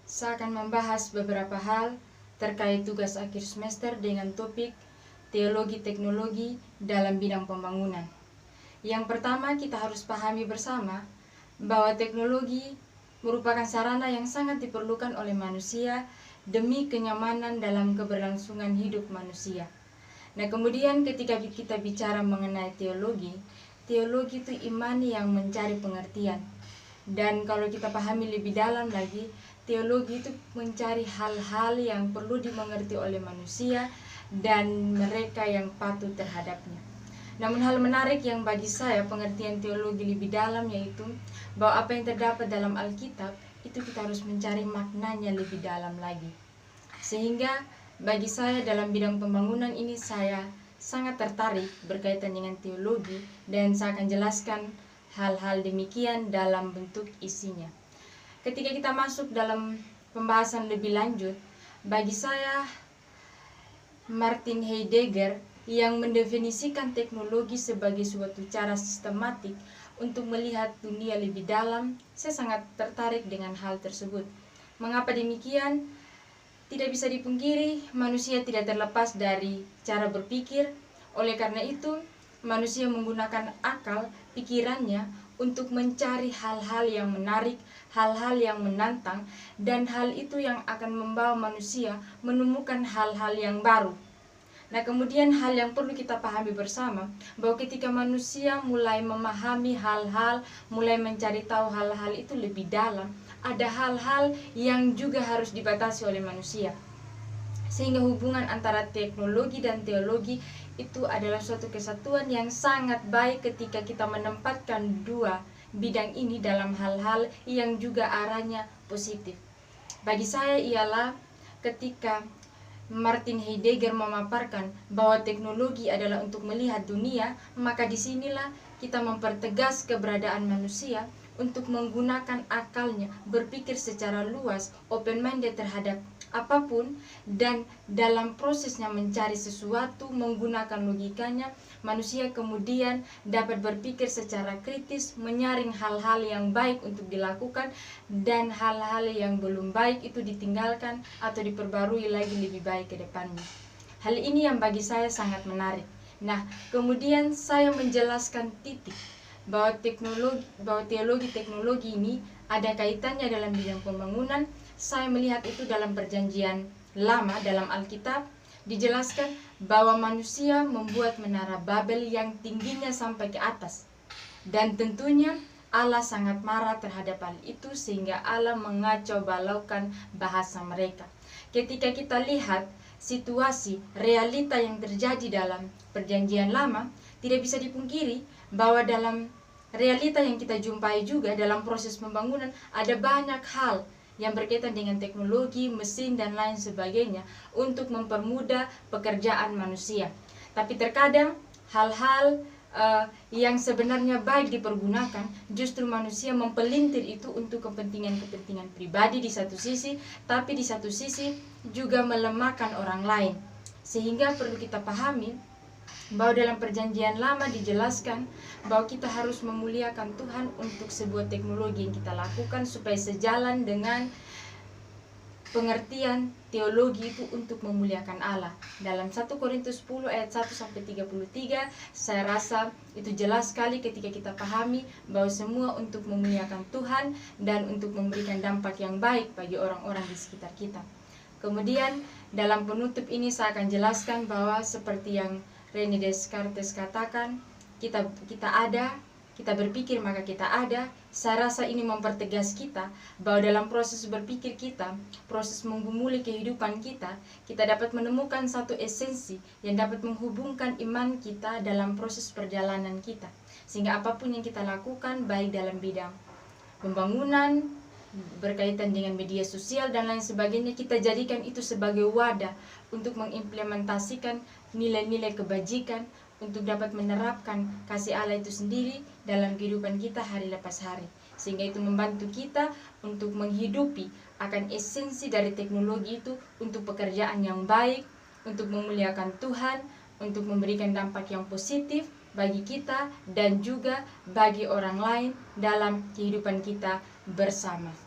Saya akan membahas beberapa hal terkait tugas akhir semester dengan topik teologi teknologi dalam bidang pembangunan. Yang pertama, kita harus pahami bersama bahwa teknologi merupakan sarana yang sangat diperlukan oleh manusia demi kenyamanan dalam keberlangsungan hidup manusia. Nah, kemudian ketika kita bicara mengenai teologi itu iman yang mencari pengertian. Dan kalau kita pahami lebih dalam lagi, teologi itu mencari hal-hal yang perlu dimengerti oleh manusia dan mereka yang patuh terhadapnya. Namun hal menarik yang bagi saya pengertian teologi lebih dalam yaitu bahwa apa yang terdapat dalam Alkitab itu kita harus mencari maknanya lebih dalam lagi. Sehingga bagi saya dalam bidang pembangunan ini saya sangat tertarik berkaitan dengan teologi dan saya akan jelaskan hal-hal demikian dalam bentuk isinya. Ketika kita masuk dalam pembahasan lebih lanjut, bagi saya Martin Heidegger yang mendefinisikan teknologi sebagai suatu cara sistematik untuk melihat dunia lebih dalam, saya sangat tertarik dengan hal tersebut. Mengapa demikian? Tidak bisa dipungkiri, manusia tidak terlepas dari cara berpikir. Oleh karena itu, manusia menggunakan akal, pikirannya untuk mencari hal-hal yang menarik, hal-hal yang menantang, dan hal itu yang akan membawa manusia menemukan hal-hal yang baru. Nah, kemudian hal yang perlu kita pahami bersama, bahwa ketika manusia mulai memahami hal-hal, mulai mencari tahu hal-hal itu lebih dalam, ada hal-hal yang juga harus dibatasi oleh manusia. Sehingga hubungan antara teknologi dan teologi itu adalah suatu kesatuan yang sangat baik ketika kita menempatkan dua bidang ini dalam hal-hal yang juga arahnya positif. Bagi saya ialah ketika Martin Heidegger memaparkan bahwa teknologi adalah untuk melihat dunia, maka disinilah kita mempertegas keberadaan manusia untuk menggunakan akalnya, berpikir secara luas, open-minded terhadap apapun, dan dalam prosesnya mencari sesuatu menggunakan logikanya, manusia kemudian dapat berpikir secara kritis, menyaring hal-hal yang baik untuk dilakukan dan hal-hal yang belum baik itu ditinggalkan atau diperbarui lagi lebih baik ke depannya. Hal ini yang bagi saya sangat menarik. Nah, kemudian saya menjelaskan titik bahwa teologi teknologi ini ada kaitannya dalam bidang pembangunan. Saya melihat itu dalam perjanjian lama, dalam Alkitab dijelaskan bahwa manusia membuat menara Babel yang tingginya sampai ke atas, dan tentunya Allah sangat marah terhadap hal itu sehingga Allah mengacau balaukan bahasa mereka. Ketika kita lihat situasi realita yang terjadi dalam perjanjian lama, tidak bisa dipungkiri bahwa dalam realita yang kita jumpai juga dalam proses pembangunan ada banyak hal yang berkaitan dengan teknologi, mesin, dan lain sebagainya untuk mempermudah pekerjaan manusia. Tapi terkadang hal-hal yang sebenarnya baik dipergunakan, justru manusia mempelintir itu untuk kepentingan-kepentingan pribadi di satu sisi, tapi di satu sisi juga melemahkan orang lain. Sehingga perlu kita pahami bahwa dalam perjanjian lama dijelaskan bahwa kita harus memuliakan Tuhan untuk sebuah teknologi yang kita lakukan supaya sejalan dengan pengertian teologi itu untuk memuliakan Allah. Dalam 1 Korintus 10 ayat 1-33 saya rasa itu jelas sekali ketika kita pahami bahwa semua untuk memuliakan Tuhan dan untuk memberikan dampak yang baik bagi orang-orang di sekitar kita. Kemudian dalam penutup ini saya akan jelaskan bahwa seperti yang René Descartes katakan, kita berpikir maka kita ada. Saya rasa ini mempertegas kita bahwa dalam proses berpikir kita, proses menggumuli kehidupan kita, kita dapat menemukan satu esensi yang dapat menghubungkan iman kita dalam proses perjalanan kita. Sehingga apapun yang kita lakukan, baik dalam bidang pembangunan, berkaitan dengan media sosial dan lain sebagainya, kita jadikan itu sebagai wadah untuk mengimplementasikan nilai-nilai kebajikan, untuk dapat menerapkan kasih Allah itu sendiri dalam kehidupan kita hari lepas hari. Sehingga itu membantu kita untuk menghidupi akan esensi dari teknologi itu untuk pekerjaan yang baik, untuk memuliakan Tuhan, untuk memberikan dampak yang positif bagi kita dan juga bagi orang lain dalam kehidupan kita bersama.